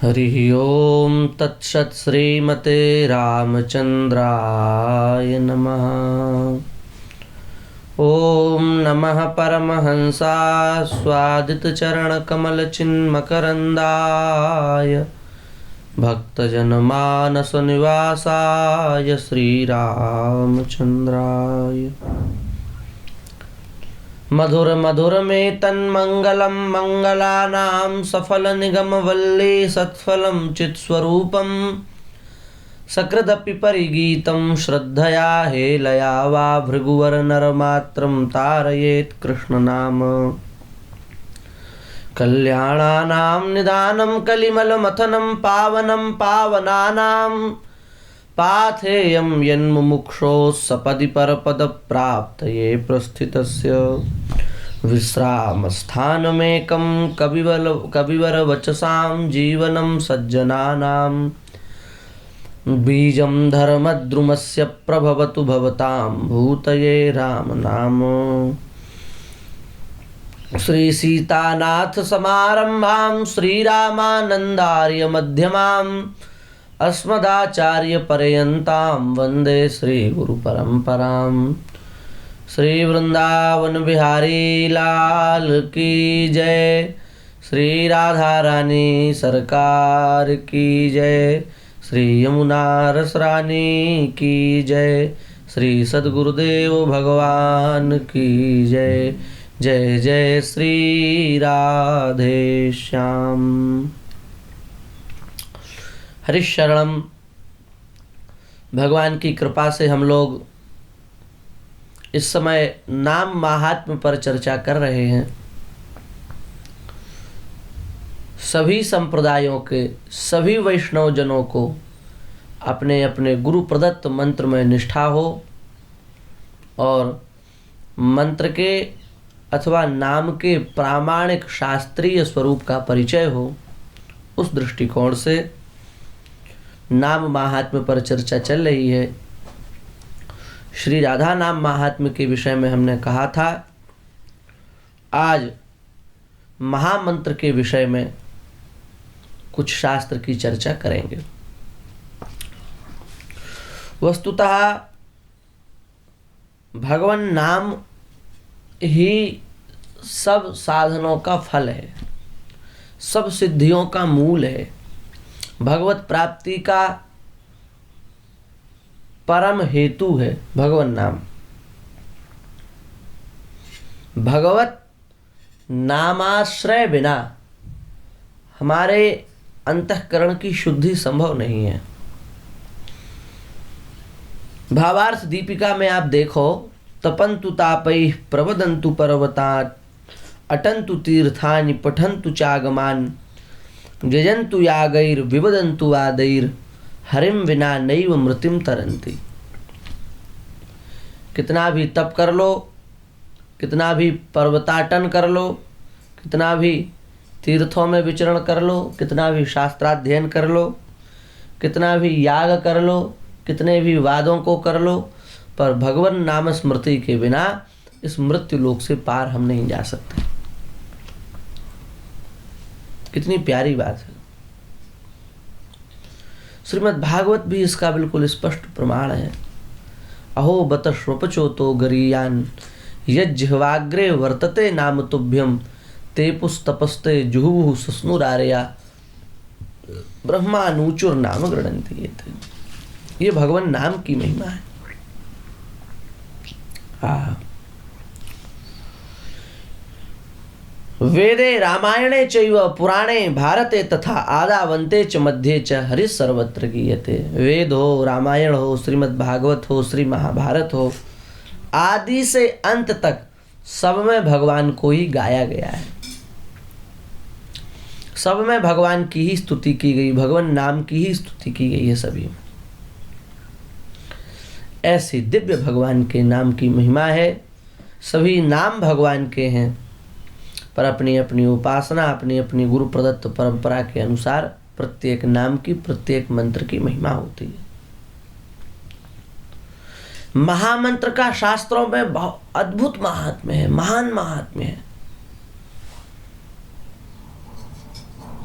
हरिः ओं तत्सत् श्रीमते रामचन्द्राय नमः। ॐ नमः परमहंसाय स्वादितचरणकमलचिन्मकरन्दाय भक्तजनमानसनिवासाय श्रीरामचन्द्राय। मधुर मधुर में तन्मंगलम मंगलानां सफल निगम वल्ली सत्फलम चित्स्वरूपम सकृदपि परिगीतं श्रद्धया हेलया वा भृगुवर नरमात्रं तारयेत् कृष्णनाम। कल्याणानां निदानं कलिमलमथनं पावनं पावनानां पाथेयं यन्मुमुक्षोः सपदि परपदप्राप्तये प्रस्थितस्य विश्रामस्थानमेकं कविवरवचसां जीवनं सज्जनानां बीजं धर्मद्रुमस्य प्रभवतु भवतां भूतये रामनाम। श्रीसीतानाथ समारम्भां श्रीरामानन्दार्य मध्यमाम् अस्मदाचार्य पर्यन्तां वन्दे श्रीगुरुपरम्परां। श्री वृंदावन बिहारी लाल की जय, श्री राधा रानी सरकार की जय, श्री यमुना रस रानी की जय, श्री सद्गुरुदेव भगवान की जय। जय जय श्री राधे श्याम। हरिशरणम। भगवान की कृपा से हम लोग इस समय नाम महात्म्य पर चर्चा कर रहे हैं। सभी संप्रदायों के सभी वैष्णव जनों को अपने अपने गुरु प्रदत्त मंत्र में निष्ठा हो और मंत्र के अथवा नाम के प्रामाणिक शास्त्रीय स्वरूप का परिचय हो, उस दृष्टिकोण से नाम महात्म्य पर चर्चा चल रही है। श्री राधा नाम महात्म्य के विषय में हमने कहा था, आज महामंत्र के विषय में कुछ शास्त्र की चर्चा करेंगे। वस्तुतः भगवान नाम ही सब साधनों का फल है, सब सिद्धियों का मूल है, भगवत प्राप्ति का परम हेतु है भगवान नाम। भगवत नामाश्रय बिना हमारे अंतःकरण की शुद्धि संभव नहीं है। भावार्थ दीपिका में आप देखो, तपंतु तापैः प्रवदन्तु पर्वतात् अटन्तु तीर्थानि पठन्तु चागमान् यजन्तु यागैर विवदन्तु वादैर हरिम विना नैव मृतिम तरंती। कितना भी तप कर लो, कितना भी पर्वताटन कर लो, कितना भी तीर्थों में विचरण कर लो, कितना भी शास्त्राध्ययन कर लो, कितना भी याग कर लो, कितने भी वादों को कर लो, पर भगवान नाम स्मृति के बिना इस मृत्यु लोक से पार हम नहीं जा सकते। कितनी प्यारी बात है। श्रीमद् भागवत भी इसका बिल्कुल स्पष्ट प्रमाण है। अहो बत श्वपचो तो गरीयान यज्जिह्वाग्रे वर्तते नाम तुभ्यम ते पुस्तपस्ते जुहुः सस्नुरारया ब्रह्मानुचुर नाम गृणन्ति। ये भगवान नाम की महिमा है। वेदे रामायणे चैव पुराणे भारते तथा आदावन्ते च मध्ये च हरि सर्वत्र गीयते। वेद हो, रामायण हो, श्रीमद् भागवत हो, श्री महाभारत हो, आदि से अंत तक सब में भगवान को ही गाया गया है। सब में भगवान की ही स्तुति की गई, भगवान नाम की ही स्तुति की गई है सभी में। ऐसी दिव्य भगवान के नाम की महिमा है। सभी नाम भगवान के हैं, पर अपनी अपनी उपासना, अपनी अपनी गुरु प्रदत्त परंपरा के अनुसार प्रत्येक नाम की, प्रत्येक मंत्र की महिमा होती है। महामंत्र का शास्त्रों में बहुत अद्भुत महात्म्य है, महान महात्म्य है।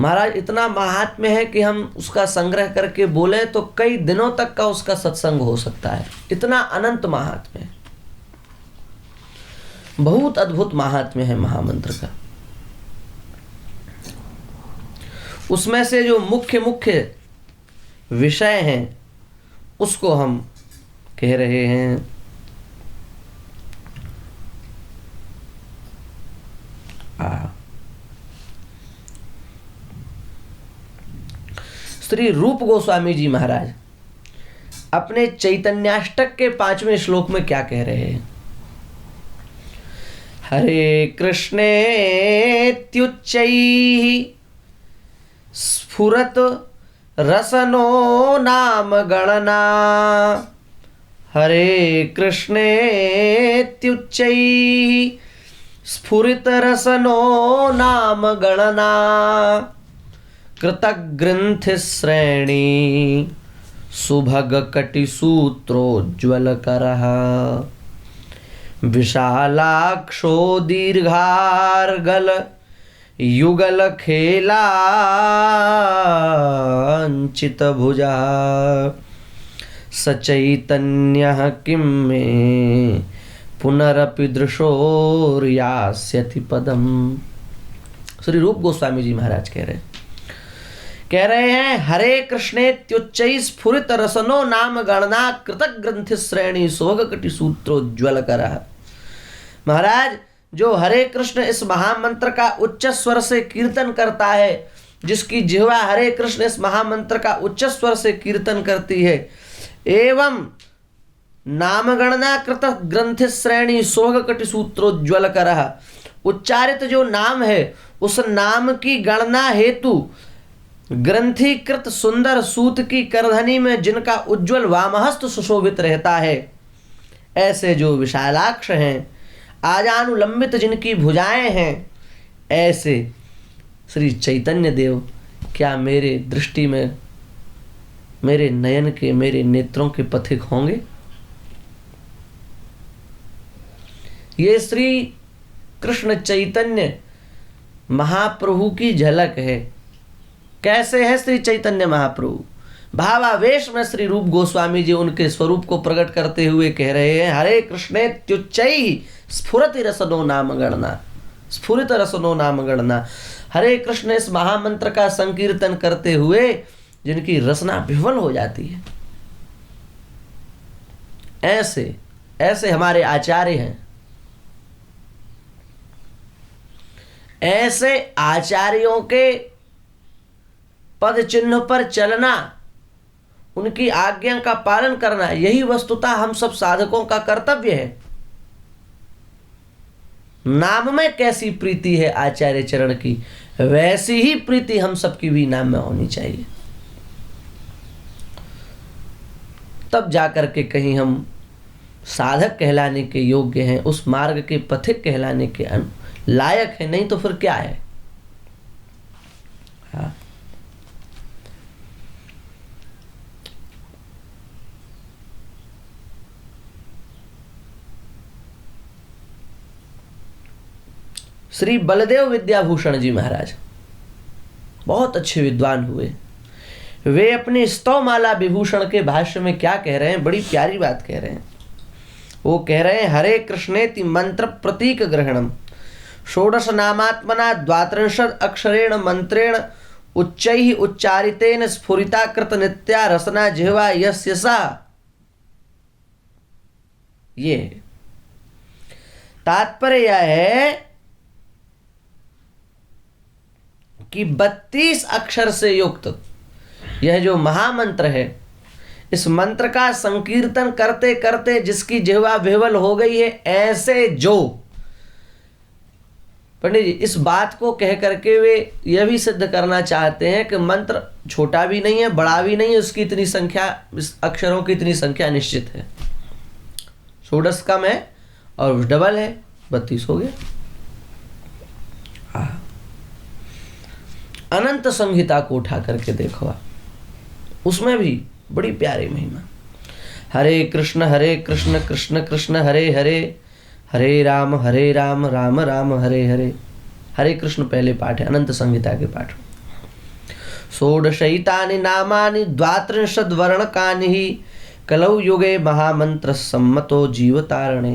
महाराज इतना महात्म्य है कि हम उसका संग्रह करके बोले तो कई दिनों तक का उसका सत्संग हो सकता है, इतना अनंत महात्म्य है। बहुत अद्भुत महात्म्य है महामंत्र का। उसमें से जो मुख्य मुख्य विषय हैं उसको हम कह रहे हैं। श्री रूप गोस्वामी जी महाराज अपने चैतन्याष्टक के 5वें श्लोक में क्या कह रहे हैं? हरे कृष्णेत्युच्चैः स्फुरत रसनो नाम गणना। हरे कृष्णेत्युच्चैः स्फुरित रसनो नाम गणना। कृतग्रंथि श्रेणी सुभग कटिसूत्रोज्ज्वलकरः। विशालाक्षो दीर्घार्गल युगल खेलांचित भुजा। सचैतन्यः किं मे पुनरपि दृशोर्यास्यति पदम। श्री रूप गोस्वामी जी महाराज कह रहे हैं हरे कृष्णेत्युच्चैः स्फुरित रसनो नाम गणना। कृतग्रंथि श्रेणी सोगकटि सूत्रोज्ज्वलकरः। महाराज जो हरे कृष्ण इस महामंत्र का उच्च स्वर से कीर्तन करता है, जिसकी जिह्वा हरे कृष्ण इस महामंत्र का उच्च स्वर से कीर्तन करती है, एवं नाम गणना कृत ग्रंथि श्रेणी सोगकटि सूत्रोज्ज्वलकरः। उच्चारित जो नाम है उस नाम की गणना हेतु ग्रंथीकृत सुंदर सूत की करधनी में जिनका उज्ज्वल वामहस्त सुशोभित रहता है, ऐसे जो विशालाक्ष हैं, आजानुलंबित जिनकी भुजाएं हैं, ऐसे श्री चैतन्य देव क्या मेरे दृष्टि में, मेरे नयन के, मेरे नेत्रों के पथिक होंगे? ये श्री कृष्ण चैतन्य महाप्रभु की झलक है। कैसे है श्री चैतन्य महाप्रभु? भावावेश में श्री रूप गोस्वामी जी उनके स्वरूप को प्रकट करते हुए कह रहे हैं हरे कृष्णेत्युच्चैः स्फुरति रसनो नाम गणना। स्फुरित रसनो नाम गणना। हरे कृष्ण इस महामंत्र का संकीर्तन करते हुए जिनकी रसना विह्वल हो जाती है, ऐसे ऐसे हमारे आचार्य हैं। ऐसे आचार्यों के पद चिन्ह पर चलना, उनकी आज्ञा का पालन करना, यही वस्तुतः हम सब साधकों का कर्तव्य है। नाम में कैसी प्रीति है आचार्य चरण की, वैसी ही प्रीति हम सबकी भी नाम में होनी चाहिए। तब जाकर के कहीं हम साधक कहलाने के योग्य हैं, उस मार्ग के पथिक कहलाने के लायक है। नहीं तो फिर क्या है? हाँ। श्री बलदेव विद्याभूषण जी महाराज बहुत अच्छे विद्वान हुए। वे अपनी स्तवमाला विभूषण के भाष्य में क्या कह रहे हैं? बड़ी प्यारी बात कह रहे हैं। वो कह रहे हैं हरे कृष्णेति मंत्र प्रतीक ग्रहणम षोडश नामात्मना द्वात्रिंशत् अक्षरेण मंत्रेण उच्चैः उच्चारितेन स्फुरिता कृत नित्या रसना जिह्वा यस्य सा। ये तात्पर्य यह है कि 32 अक्षर से युक्त यह जो महामंत्र है, इस मंत्र का संकीर्तन करते करते जिसकी जिह्वा विह्वल हो गई है, ऐसे जो पंडित जी इस बात को कह करके वे यह भी सिद्ध करना चाहते हैं कि मंत्र छोटा भी नहीं है, बड़ा भी नहीं है, उसकी इतनी संख्या, इस अक्षरों की इतनी संख्या निश्चित है। षोडश कम है और डबल है, 32 हो गया। अनंत संहिता को उठा करके देखो आप, उसमें भी बड़ी प्यारी महिमा। हरे कृष्ण कृष्ण कृष्ण हरे हरे, हरे राम राम राम हरे हरे। हरे कृष्ण पहले पाठ है, अनंत संहिता के पाठ। षोडशैतानि नामानि द्वात्रिंशद्वर्णकानि हि कलौ युगे महामंत्र सम्मतो जीवतारणे।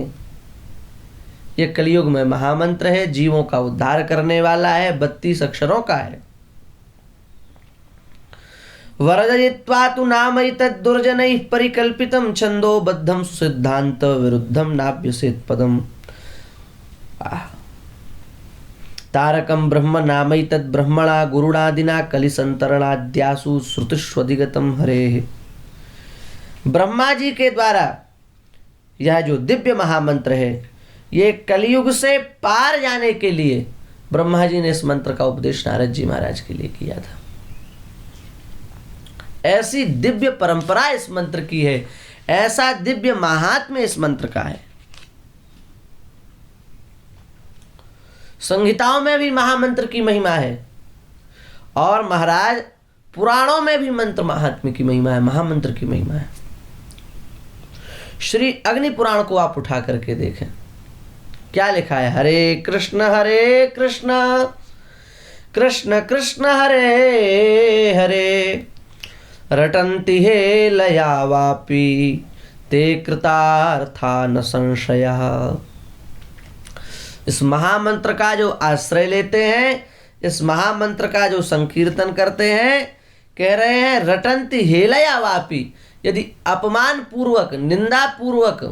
ये कलयुग में महामंत्र है, जीवों का उद्धार करने वाला है, 32 अक्षरों का है। वरदयित्वा तु नामैतद् दुर्जनैः परिकल्पितं छन्दोबद्धं सुसिद्धान्त विरुद्धं नाभ्यसेत् पदम्। तारकं ब्रह्म नामैतद् ब्रह्मणा गुरुणादिना कलिसंतरणाद्यासु श्रुतिष्वधिगतं हरेः। ब्रह्मा जी के द्वारा यह जो दिव्य महामंत्र है, ये कलयुग से पार जाने के लिए ब्रह्मा जी ने इस मंत्र का उपदेश नारद जी महाराज के लिए किया था। ऐसी दिव्य परंपरा इस मंत्र की है, ऐसा दिव्य महात्म्य इस मंत्र का है। संहिताओं में भी महामंत्र की महिमा है और महाराज पुराणों में भी मंत्र महात्म्य की महिमा है, महामंत्र की महिमा है। श्री अग्नि पुराण को आप उठा करके देखें, क्या लिखा है? हरे कृष्ण कृष्ण कृष्ण हरे हरे रटन्ति हे लया वापि ते कृतार्था न संशयः। इस महामंत्र का जो आश्रय लेते हैं, इस महामंत्र का जो संकीर्तन करते हैं, कह रहे हैं रटन्ति हे लया वापि। यदि अपमान पूर्वक, निंदा पूर्वक,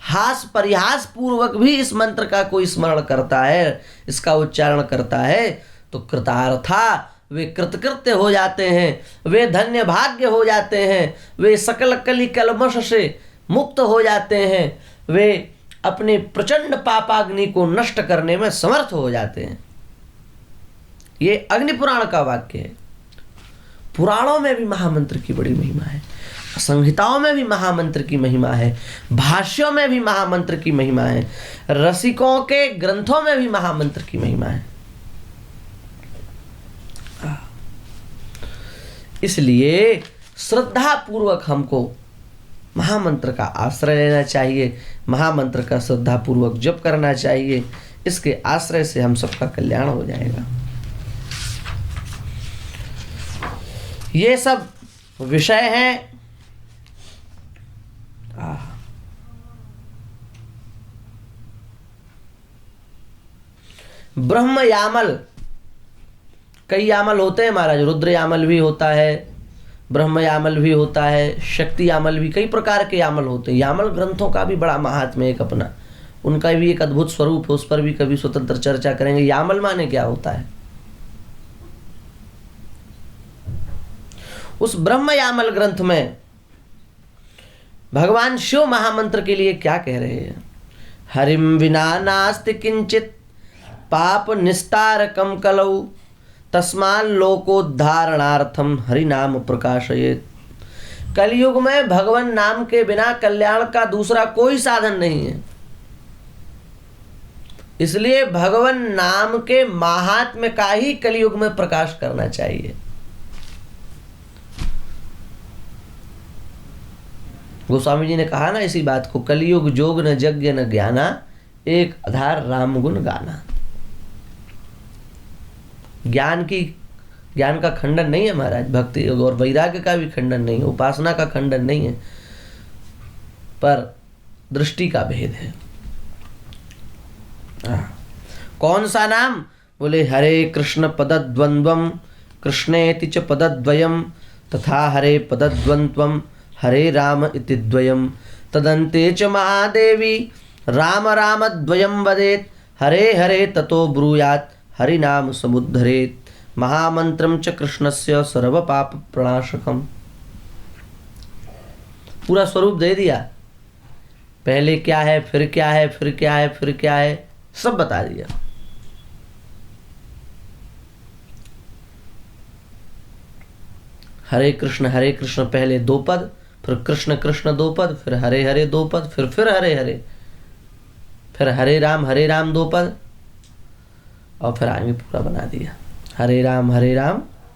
हास परिहास पूर्वक भी इस मंत्र का कोई स्मरण करता है, इसका उच्चारण करता है, तो कृतार्था, वे कृतकृत्य हो जाते हैं, वे धन्य भाग्य हो जाते हैं, वे सकल कली कलमश से मुक्त हो जाते हैं, वे अपने प्रचंड पापाग्नि को नष्ट करने में समर्थ हो जाते हैं। ये अग्नि पुराण का वाक्य है। पुराणों में भी महामंत्र की बड़ी महिमा है, संहिताओं में भी महामंत्र की महिमा है, भाष्यों में भी महामंत्र की महिमा है, रसिकों के ग्रंथों में भी महामंत्र की महिमा है। इसलिए श्रद्धा पूर्वक हमको महामंत्र का आश्रय लेना चाहिए, महामंत्र का श्रद्धा पूर्वक जप करना चाहिए। इसके आश्रय से हम सबका कल्याण हो जाएगा। ये सब विषय हैं। ब्रह्म यामल, कई यामल होते हैं महाराज, रुद्र यामल भी होता है, ब्रह्म यामल भी होता है, शक्ति यामल भी, कई प्रकार के यामल होते हैं। यामल ग्रंथों का भी बड़ा महात्म्य एक अपना, उनका भी एक अद्भुत स्वरूप है, उस पर भी कभी स्वतंत्र चर्चा करेंगे। यामल माने क्या होता है? उस ब्रह्म यामल ग्रंथ में भगवान शिव महामंत्र के लिए क्या कह रहे हैं? हरिम विना नास्ति किंचित पाप निस्तारकम कलौ तस्मान् लोकोद्धारणार्थम हरि नाम प्रकाशयेत्। कलयुग में भगवान नाम के बिना कल्याण का दूसरा कोई साधन नहीं है, इसलिए भगवान नाम के महात्म्य का ही कलयुग में प्रकाश करना चाहिए। गोस्वामी जी ने कहा ना इसी बात को, कलयुग जोग न यज्ञ न ज्ञाना, एक आधार राम गुण गाना। ज्ञान का खंडन नहीं है महाराज, भक्ति और वैराग्य का भी खंडन नहीं है, उपासना का खंडन नहीं है, पर दृष्टि का भेद है। कौन सा नाम? बोले हरे कृष्ण पदद्वंद्वम कृष्णेति च पदद्वयम तथा हरे पदद्वंद्वम हरे राम इति द्वयम तदन्ते च महादेवी राम राम द्वयम वदेत हरे हरे ततो ब्रूयात् हरि नाम समुद्धरेत महामंत्रम च कृष्णस्य सर्व पाप प्रणाशकम। पूरा स्वरूप दे दिया, पहले क्या है, फिर क्या है, फिर क्या है, फिर क्या है, सब बता दिया। हरे कृष्ण पहले 2 पद, फिर कृष्ण कृष्ण 2 पद, फिर हरे हरे 2 पद, फिर हरे हरे, फिर हरे राम 2 पद, और फिर आगे पूरा बना दिया हरे राम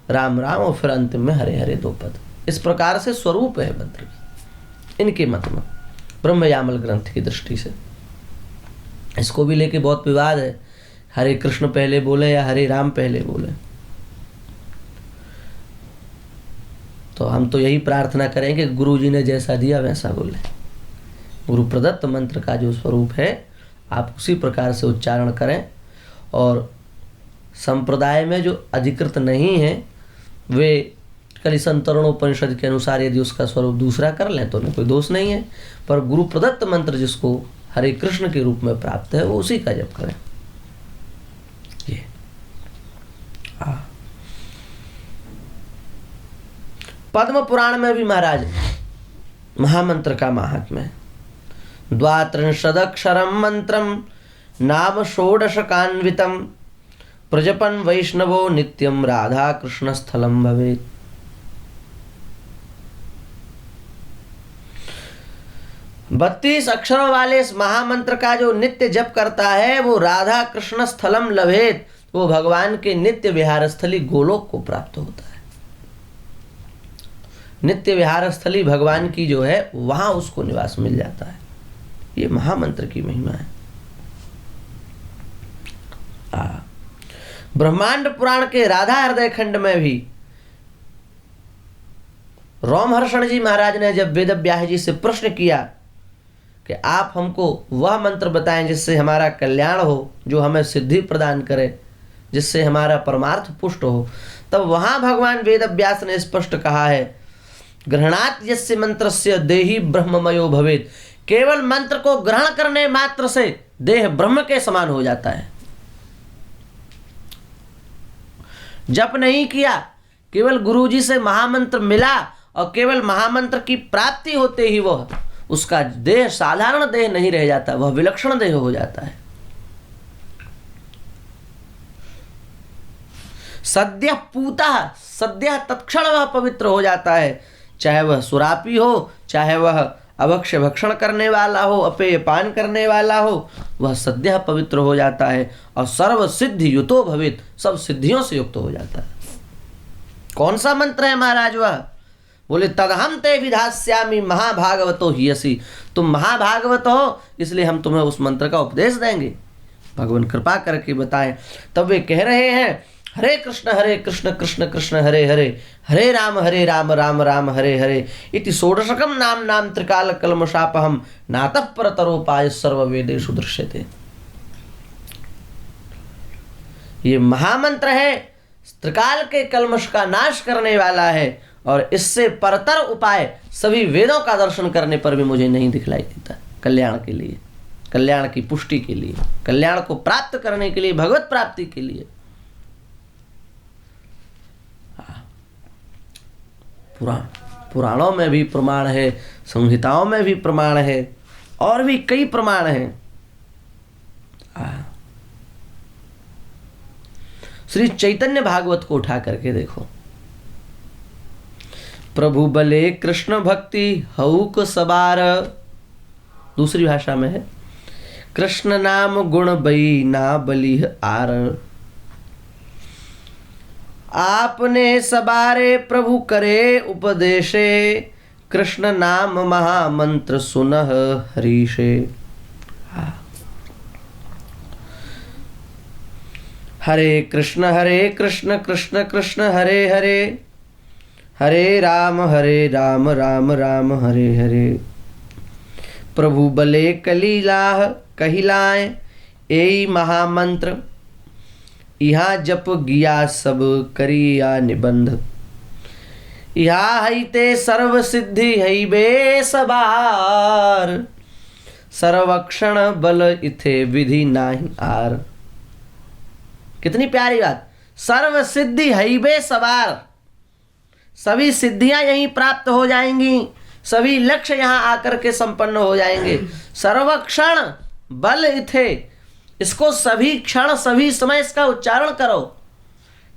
राम राम, और फिर अंतिम में हरे हरे 2 पद। इस प्रकार से स्वरूप है मंत्र की इनके मत में, ब्रह्म यामल ग्रंथ की दृष्टि से। इसको भी लेके बहुत विवाद है, हरे कृष्ण पहले बोले या हरे राम पहले बोले। तो हम तो यही प्रार्थना करेंगे गुरु जी ने जैसा दिया वैसा बोले। गुरु प्रदत्त मंत्र का जो स्वरूप है आप उसी प्रकार से उच्चारण करें। और संप्रदाय में जो अधिकृत नहीं है वे कलिसंतरणोपनिषद के अनुसार यदि उसका स्वरूप दूसरा कर लें तो उन्हें कोई दोष नहीं है, पर गुरु प्रदत्त मंत्र जिसको हरे कृष्ण के रूप में प्राप्त है वो उसी का जप करें। ये पद्म पुराण में भी महाराज महामंत्र का महात्म्य है। द्वात्रिंशदक्षरम मंत्रम नाम षोडशकान्वितम प्रजपन वैष्णवो नित्यम राधा कृष्ण स्थलम भवेत्। 32 अक्षरों वाले इस महामंत्र का जो नित्य जप करता है वो राधा कृष्ण स्थलम लभेत, वो भगवान के नित्य विहार स्थली गोलोक को प्राप्त होता है। नित्य विहार स्थली भगवान की जो है वहां उसको निवास मिल जाता है। ये महामंत्र की महिमा है। ब्रह्मांड पुराण के राधा हृदय खंड में भी रोमहर्षण जी महाराज ने जब वेद व्यास जी से प्रश्न किया कि आप हमको वह मंत्र बताएं जिससे हमारा कल्याण हो, जो हमें सिद्धि प्रदान करे, जिससे हमारा परमार्थ पुष्ट हो, तब वहां भगवान वेद व्यास ने स्पष्ट कहा है ग्रहणात् यस्य मंत्रस्य देहि ब्रह्ममयो भवेत्। केवल मंत्र को ग्रहण करने मात्र से देह ब्रह्म के समान हो जाता है। जप नहीं किया, केवल गुरुजी से महामंत्र मिला और केवल महामंत्र की प्राप्ति होते ही वह उसका देह साधारण देह नहीं रह जाता, वह विलक्षण देह हो जाता है। सद्यः पूतः, सद्यः तत्क्षण वह पवित्र हो जाता है। चाहे वह सुरापी हो, चाहे वह अभक्ष्य भक्षण करने वाला हो, अपेय पान करने वाला हो, वह सद्यः पवित्र हो जाता है और सर्व सिद्धि युतो भवेत्, सब सिद्धियों से युक्त हो जाता है। कौन सा मंत्र है महाराज वह? बोले तदहम ते विधास्यामि महाभागवतो हियसि। तुम महाभागवत हो इसलिए हम तुम्हें उस मंत्र का उपदेश देंगे। भगवान कृपा करके बताएं। तब वे कह रहे हैं हरे कृष्ण कृष्ण कृष्ण हरे हरे, हरे राम राम राम हरे हरे इति षोडशकम नाम नाम त्रिकाल कल्मषापहम नातः परतरोपाय सर्ववेदेषु दृश्यते। ये महामंत्र है, त्रिकाल के कल्मष का नाश करने वाला है और इससे परतर उपाय सभी वेदों का दर्शन करने पर भी मुझे नहीं दिखलाई देता। कल्याण के लिए, कल्याण की पुष्टि के लिए, कल्याण को प्राप्त करने के लिए, भगवत प्राप्ति के लिए। पुराणों में भी प्रमाण है, संहिताओं में भी प्रमाण है और भी कई प्रमाण हैं। श्री चैतन्य भागवत को उठा करके देखो। प्रभु बले कृष्ण भक्ति हऊक सबार, दूसरी भाषा में है कृष्ण नाम गुण बई ना बलिह आर। आपने सबारे प्रभु करे उपदेशे, कृष्ण नाम महामंत्र सुनह हरीशे। हरे कृष्ण कृष्ण कृष्ण हरे हरे, हरे राम राम राम हरे हरे। प्रभु बले कलीलाह कहिलाए एई महामंत्र, यहाँ जप गिया सब करिया निबंध। यहाँ हईते सर्व सिद्धि हई बे सबार, सर्वक्षण बल इथे विधि नाही आर। कितनी प्यारी बात। सर्व सिद्धि हई बे सबार, सभी सिद्धियां यहीं प्राप्त हो जाएंगी, सभी लक्ष्य यहां आकर के संपन्न हो जाएंगे। सर्वक्षण बल इथे, इसको सभी क्षण सभी समय इसका उच्चारण करो।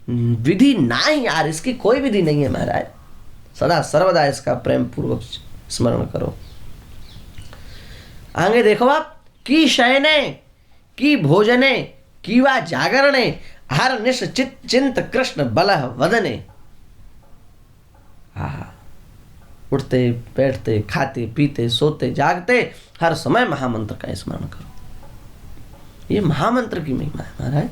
विधि नहीं यार, इसकी कोई विधि नहीं है महाराज। सदा सर्वदा इसका प्रेम पूर्वक स्मरण करो। आगे देखो आप, की शयने की भोजने की वा जागरणे, हर निश्चित चिंत कृष्ण बलह वदने। उठते बैठते खाते पीते सोते जागते हर समय महामंत्र का स्मरण करो। ये महामंत्र की महिमा है महाराज।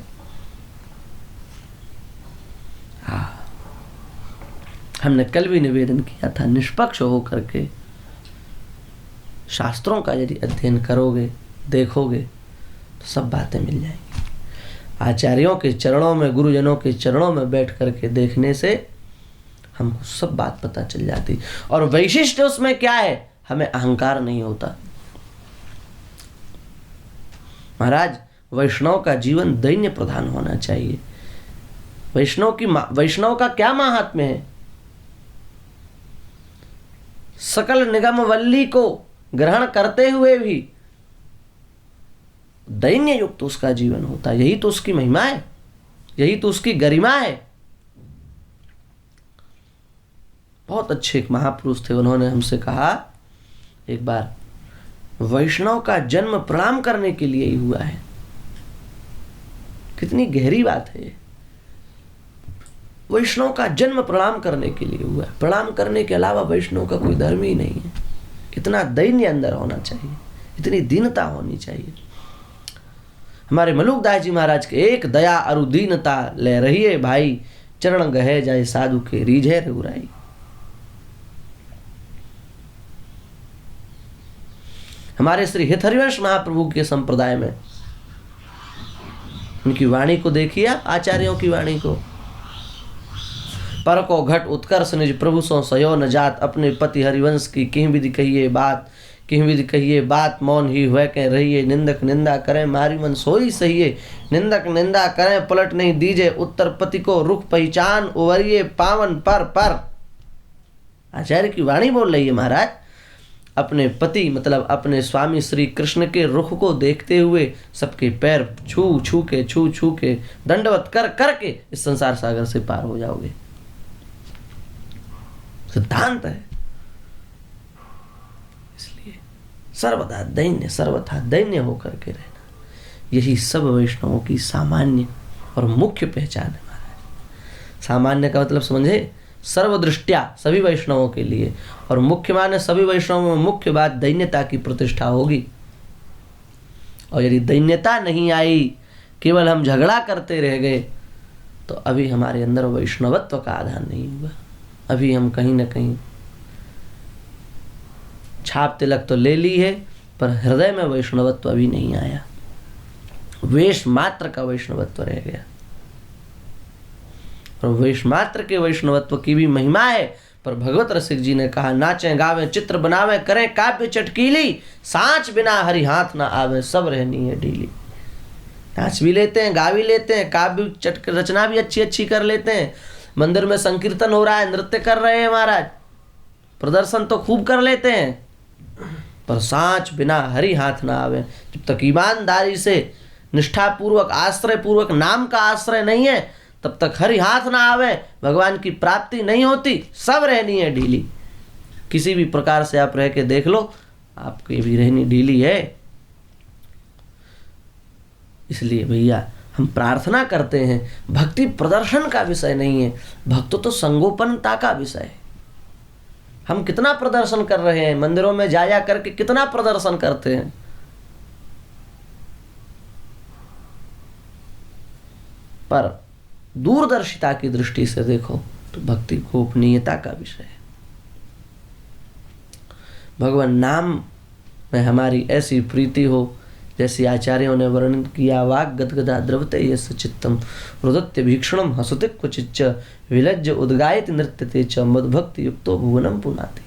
हमने कल भी निवेदन किया था, निष्पक्ष हो करके शास्त्रों का यदि अध्ययन करोगे, देखोगे, तो सब बातें मिल जाएंगी। आचार्यों के चरणों में, गुरुजनों के चरणों में बैठ करके देखने से हमको सब बात पता चल जाती। और वैशिष्ट उसमें क्या है, हमें अहंकार नहीं होता। महाराज, वैष्णव का जीवन दैन्य प्रधान होना चाहिए। वैष्णव का क्या महात्म्य है? सकल निगम वल्ली को ग्रहण करते हुए भी दैन्य युक्त उसका जीवन होता है। यही तो उसकी महिमा है, यही तो उसकी गरिमा है। बहुत अच्छे एक महापुरुष थे, उन्होंने हमसे कहा एक बार, वैष्णव का जन्म प्रणाम करने के लिए ही हुआ है। कितनी गहरी बात है। वैष्णव का जन्म प्रणाम करने के लिए हुआ है। प्रणाम करने के अलावा वैष्णव का कोई धर्म ही नहीं है। इतना दैन्य अंदर होना चाहिए, इतनी दीनता होनी चाहिए। हमारे मलुकदास जी महाराज के एक दया अरु दीनता ले रही है भाई, चरण गहे जाए साधु के रीझे रघुराई। हमारे श्री हित हरिवंश महाप्रभु के संप्रदाय में उनकी वाणी को देखिए, आचार्यों की वाणी को। पर को घट उत्कर्ष निज प्रभु सो सयो न जात, अपने पति हरिवंश की किह विधि कहिए बात, किह विधि कहिए बात, मौन ही हुए कह रहिए, निंदक निंदा करें मारी मन सोई सहिए, निंदक निंदा करें पलट नहीं दीजे, उत्तर पति को रुख पहचान उवरिए पावन पर। आचार्य की वाणी बोल रही है महाराज। अपने पति मतलब अपने स्वामी श्री कृष्ण के रुख को देखते हुए सबके पैर छू छू के दंडवत करके इस संसार सागर से पार हो जाओगे। सिद्धांत है। इसलिए सर्वथा दैन्य होकर के रहना, यही सब वैष्णवों की सामान्य और मुख्य पहचान है महाराज। सामान्य का मतलब समझे, सर्वदृष्टिया सभी वैष्णवों के लिए, और मुख्य माने सभी वैष्णवों में मुख्य बात दैन्यता की प्रतिष्ठा होगी। और यदि दैन्यता नहीं आई, केवल हम झगड़ा करते रह गए, तो अभी हमारे अंदर वैष्णवत्व का आधार नहीं हुआ। अभी हम कहीं ना कहीं छाप तिलक तो ले ली है, पर हृदय में वैष्णवत्व अभी नहीं आया। वेश मात्र का वैष्णवत्व रह गया। और वेश मात्र के वैष्णवत्व की भी महिमा है। पर भगवत रसिक जी ने कहा, नाचे गावे चित्र बनावे करें काव्य चटकीली, सांच बिना हरि हाथ ना आवे सब रहनी है ढीली। नाच भी लेते हैं, गा भी लेते हैं, काव्य रचना भी अच्छी कर लेते हैं। मंदिर में संकीर्तन हो रहा है, नृत्य कर रहे हैं महाराज, प्रदर्शन तो खूब कर लेते हैं, पर सांच बिना हरि हाथ ना आवे। जब तक ईमानदारी से निष्ठापूर्वक आश्रय पूर्वक नाम का आश्रय नहीं है, तब तक हरि हाथ ना आवे, भगवान की प्राप्ति नहीं होती। सब रहनी है ढीली। किसी भी प्रकार से आप रह के देख लो, आपकी भी रहनी ढीली है। इसलिए भैया हम प्रार्थना करते हैं, भक्ति प्रदर्शन का विषय नहीं है, भक्त तो संगोपनता का विषय है। हम कितना प्रदर्शन कर रहे हैं, मंदिरों में जा करके कितना प्रदर्शन करते हैं। पर दूरदर्शिता की दृष्टि से देखो तो भक्ति गोपनीयता का विषय है। भगवान नाम में हमारी ऐसी प्रीति हो, जैसे आचार्यों ने वर्णन किया, वाग गदगदा द्रवते यस्य चित्तम रुदत्य भीक्षणम हसुते क्वचिच्च विलज्ज उद्गायति नृत्यते च मद्भक्ति युक्तो भुवनम पुनाति।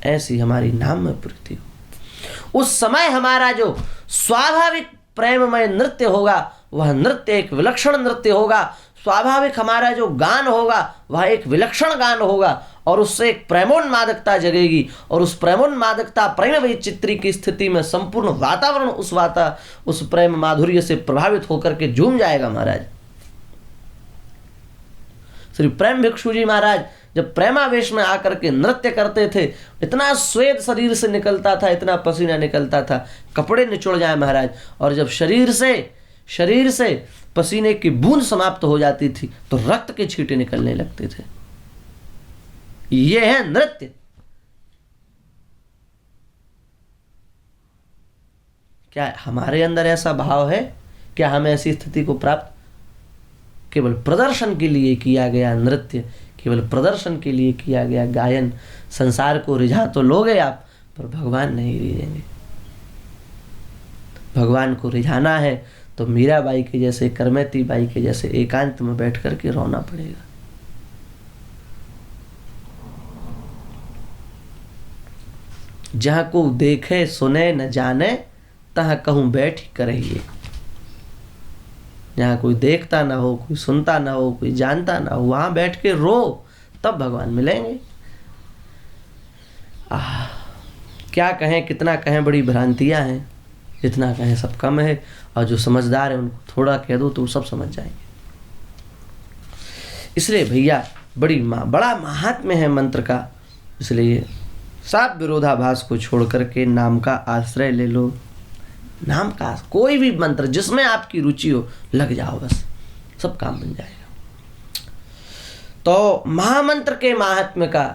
ऐसी हमारी नाम में प्रीति हो, उस समय हमारा जो स्वाभाविक प्रेममय नृत्य होगा, वह नृत्य एक विलक्षण नृत्य होगा। स्वाभाविक हमारा जो गान होगा, वह एक विलक्षण गान होगा, और उससे एक प्रेमोन्मादकता जगेगी, और उस प्रेमोन्मादकता प्रेम वैचित्री की स्थिति में संपूर्ण वातावरण उस प्रेम माधुर्य से प्रभावित होकर के झूम जाएगा महाराज। श्री प्रेम भिक्षु जी महाराज जब प्रेमावेश में आकर के नृत्य करते थे, इतना स्वेद शरीर से निकलता था, इतना पसीना निकलता था, कपड़े निचोड़ जाए महाराज। और जब शरीर से पसीने की बूंद समाप्त हो जाती थी, तो रक्त के छींटे निकलने लगते थे। ये है नृत्य। क्या हमारे अंदर ऐसा भाव है? क्या हम ऐसी स्थिति को प्राप्त केवल प्रदर्शन के लिए किया गया नृत्य, केवल प्रदर्शन के लिए किया गया गायन संसार को रिझा तो लोगे आप, पर भगवान नहीं रिझेंगे। भगवान को रिझाना है तो मीराबाई के जैसे, करमैती बाई के जैसे एकांत में बैठ कर के रोना पड़ेगा। जहां को देखे सुने न जाने, तहां कहूं बैठ करिए। जहां कोई देखता ना हो, कोई सुनता ना हो, कोई जानता ना हो, वहां बैठ के रो, तब भगवान मिलेंगे। क्या कहें, कितना कहें, बड़ी भ्रांतियां हैं। जितना कहें सब कम है, और जो समझदार है उनको थोड़ा कह दो तो वो सब समझ जाएंगे। इसलिए भैया बड़ा महात्म्य है मंत्र का। इसलिए सब विरोधाभास को छोड़ करके नाम का आश्रय ले लो। नाम का कोई भी मंत्र जिसमें आपकी रुचि हो, लग जाओ, बस सब काम बन जाएगा। तो महामंत्र के महात्म्य का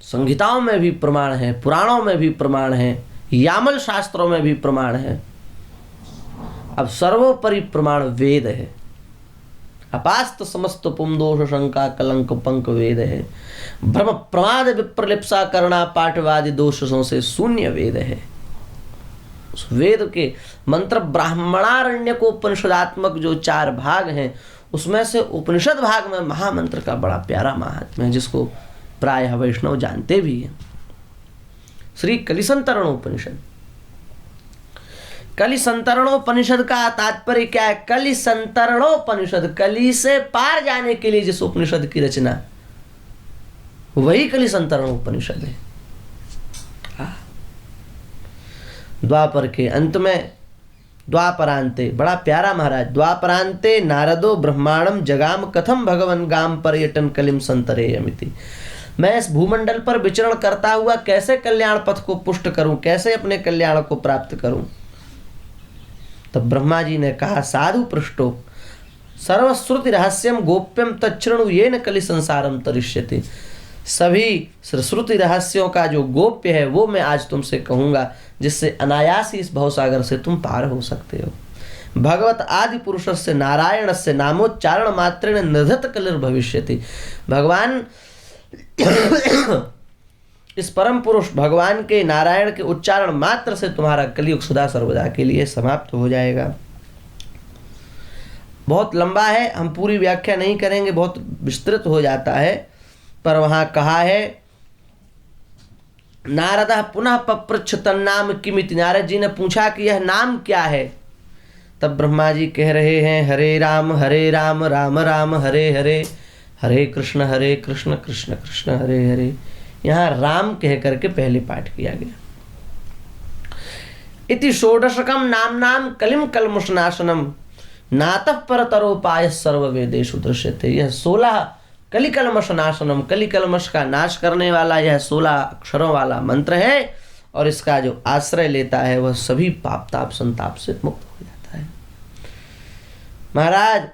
संहिताओं में भी प्रमाण है, पुराणों में भी प्रमाण है, यामल शास्त्रों में भी प्रमाण है। अब सर्वोपरि प्रमाण वेद है। अपास्त समस्त पुंदोष शंका कलंक पंक वेद है। भ्रम प्रमाद विप्रलिप्सा करना पाठवादि दोषों से शून्य वेद है। उस वेद के मंत्र ब्राह्मणारण्य को उपनिषदात्मक जो 4 भाग हैं, उसमें से उपनिषद भाग में महामंत्र का बड़ा प्यारा महात्म्य है, जिसको प्रायः वैष्णव जानते भी हैं। श्री कलिसंतरणोपनिषद। कलिसंतरणोपनिषद का तात्पर्य क्या है? कलिसंतरणोपनिषद, कली से पार जाने के लिए जिस उपनिषद की रचना, वही कलिसंतरणोपनिषद है। द्वापर के अंत में, द्वापरांते, बड़ा प्यारा महाराज, द्वापरांते नारदो ब्रह्मांडम जगाम कथम भगवन गाम पर्यटन कलिम संतरेयमिति। मैं इस भूमंडल पर विचरण करता हुआ कैसे कल्याण पथ को पुष्ट करूं, कैसे अपने कल्याण को प्राप्त करूं। तब ब्रह्मा जी ने कहा, साधु पृष्ठो सर्वश्रुति रहस्यम गोप्यम तच्छृणु येन कलि संसारम तरिष्यति। सभी श्रुति रहस्यों का जो गोप्य है वो मैं आज तुमसे कहूंगा, जिससे अनायास ही इस भवसागर से तुम पार हो सकते हो। भगवत आदि पुरुषस्य नारायणस्य नामोच्चारण मात्रेण निर्धत कलिर्भविष्यति। भगवान इस परम पुरुष भगवान के, नारायण के उच्चारण मात्र से तुम्हारा कलियुग सदा सर्वदा के लिए समाप्त हो जाएगा। बहुत लंबा है, हम पूरी व्याख्या नहीं करेंगे, बहुत विस्तृत हो जाता है। पर वहां कहा है, नारदः पुनः पपृच्छ तन्नाम किमिति। नारद जी ने पूछा कि यह नाम क्या है। तब ब्रह्मा जी कह रहे हैं, हरे राम राम राम हरे हरे, हरे कृष्ण कृष्ण कृष्ण हरे हरे। यहाँ राम कह करके पहले पाठ किया गया। इति षोडशकम नाम नाम कलिम कलमुषनाशनम नातः परतरोपाय सर्ववेदेषु दृश्यते। यह 16 कलिकलमश नाशनम, कलिकलमश का नाश करने वाला यह 16 अक्षरों वाला मंत्र है। और इसका जो आश्रय लेता है वह सभी पाप ताप संताप से मुक्त हो जाता है। महाराज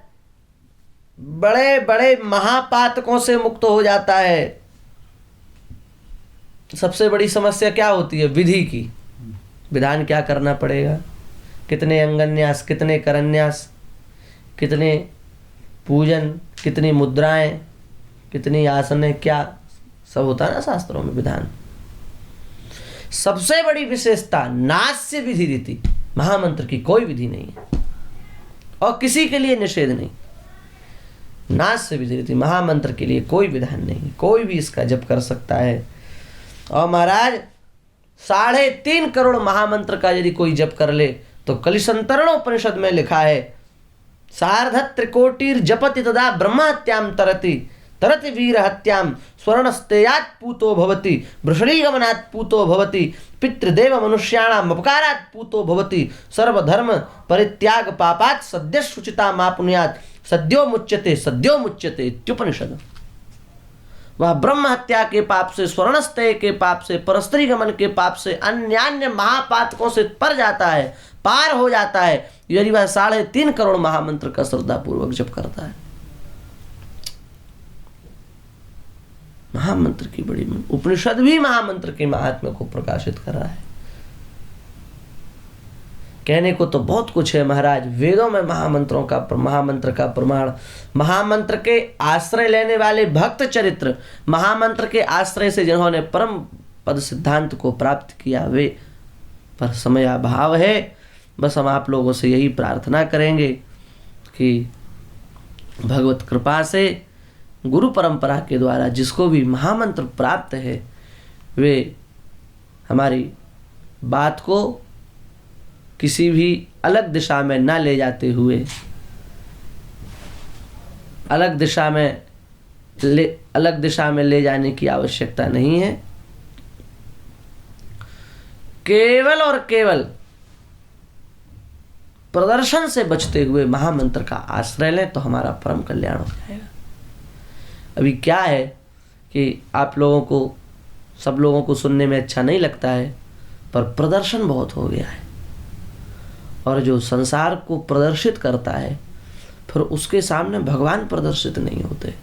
बड़े बड़े महापातकों से मुक्त हो जाता है। सबसे बड़ी समस्या क्या होती है? विधि की। विधान क्या करना पड़ेगा, कितने अंगन्यास, कितने करन्यास, कितने पूजन, कितनी मुद्राएं, कितनी आसनें, क्या सब होता है ना शास्त्रों में विधान। सबसे बड़ी विशेषता नास्य विधि रीति, महामंत्र की कोई विधि नहीं है और किसी के लिए निषेध नहीं। नास्य विधि रीति, महामंत्र के लिए कोई विधान नहीं, कोई भी इसका जप कर सकता है। और महाराज 3.5 करोड़ महामंत्र का यदि कोई जप कर ले तो कलिसंतरणोपनिषद में लिखा है, सार्ध त्रिकोटिर जपति तदा ब्रह्महत्याम तरति तरति वीर हत्याम स्वर्णस्तेयात् पूतो भवति वृषणीगमनात् पूतो भवति पितृदेव मनुष्याणाम अपकारात् पूतो भवति सर्वधर्म परित्याग पापात् सद्य शुचिता मापुन्यात् सद्यो मुच्यते इत्युपनिषद। वह ब्रह्म हत्या के पाप से, स्वर्णस्तेय के पाप से, परस्त्री गमन के पाप से, अन्य महापातकों से पर जाता है, पार हो जाता है यदि वह 3.5 करोड़ महामंत्र का श्रद्धापूर्वक जप करता है। महामंत्र की बड़ी, उपनिषद भी महामंत्र के महात्म्य को प्रकाशित कर रहा है। कहने को तो बहुत कुछ है महाराज, वेदों में महामंत्र का प्रमाण, महामंत्र के आश्रय लेने वाले भक्त चरित्र, महामंत्र के आश्रय से जिन्होंने परम पद सिद्धांत को प्राप्त किया, वे पर समय अभाव है। बस हम आप लोगों से यही प्रार्थना करेंगे कि भगवत कृपा से गुरु परंपरा के द्वारा जिसको भी महामंत्र प्राप्त है, वे हमारी बात को किसी भी अलग दिशा में ना ले जाते हुए, अलग दिशा में ले जाने की आवश्यकता नहीं है। केवल और केवल प्रदर्शन से बचते हुए महामंत्र का आश्रय लें तो हमारा परम कल्याण हो जाएगा। अभी क्या है कि आप लोगों को, सब लोगों को सुनने में अच्छा नहीं लगता है, पर प्रदर्शन बहुत हो गया है, और जो संसार को प्रदर्शित करता है फिर उसके सामने भगवान प्रदर्शित नहीं होते।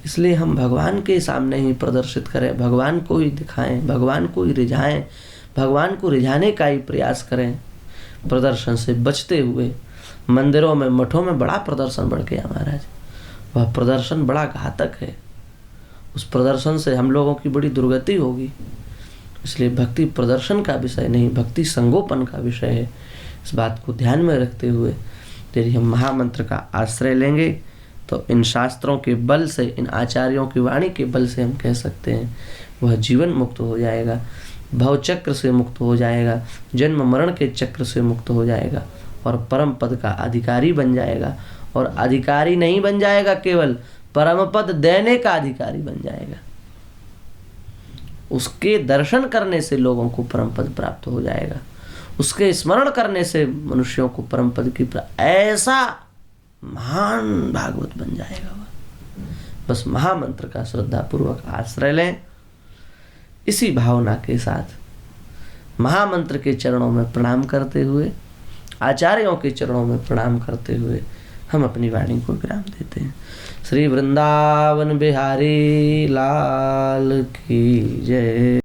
इसलिए हम भगवान के सामने ही प्रदर्शित करें, भगवान को ही दिखाएं, भगवान को ही रिझाएं, भगवान को रिझाने का ही प्रयास करें, प्रदर्शन से बचते हुए। मंदिरों में, मठों में बड़ा प्रदर्शन बढ़ गया महाराज, वह प्रदर्शन बड़ा घातक है, उस प्रदर्शन से हम लोगों की बड़ी दुर्गति होगी। इसलिए भक्ति प्रदर्शन का विषय नहीं, भक्ति संगोपन का विषय है। इस बात को ध्यान में रखते हुए यदि हम महामंत्र का आश्रय लेंगे तो इन शास्त्रों के बल से, इन आचार्यों की वाणी के बल से हम कह सकते हैं वह जीवन मुक्त हो जाएगा, भवचक्र से मुक्त हो जाएगा, जन्म मरण के चक्र से मुक्त हो जाएगा और परम पद का अधिकारी बन जाएगा। और अधिकारी नहीं बन जाएगा, केवल परम पद देने का अधिकारी बन जाएगा। उसके दर्शन करने से लोगों को परम पद प्राप्त हो जाएगा, उसके स्मरण करने से मनुष्यों को परम पद की ऐसा महान भागवत बन जाएगा वह। बस महामंत्र का श्रद्धा पूर्वक आश्रय लें। इसी भावना के साथ महामंत्र के चरणों में प्रणाम करते हुए, आचार्यों के चरणों में प्रणाम करते हुए हम अपनी वाणी को विराम देते हैं। श्री वृंदावन बिहारी लाल की जय।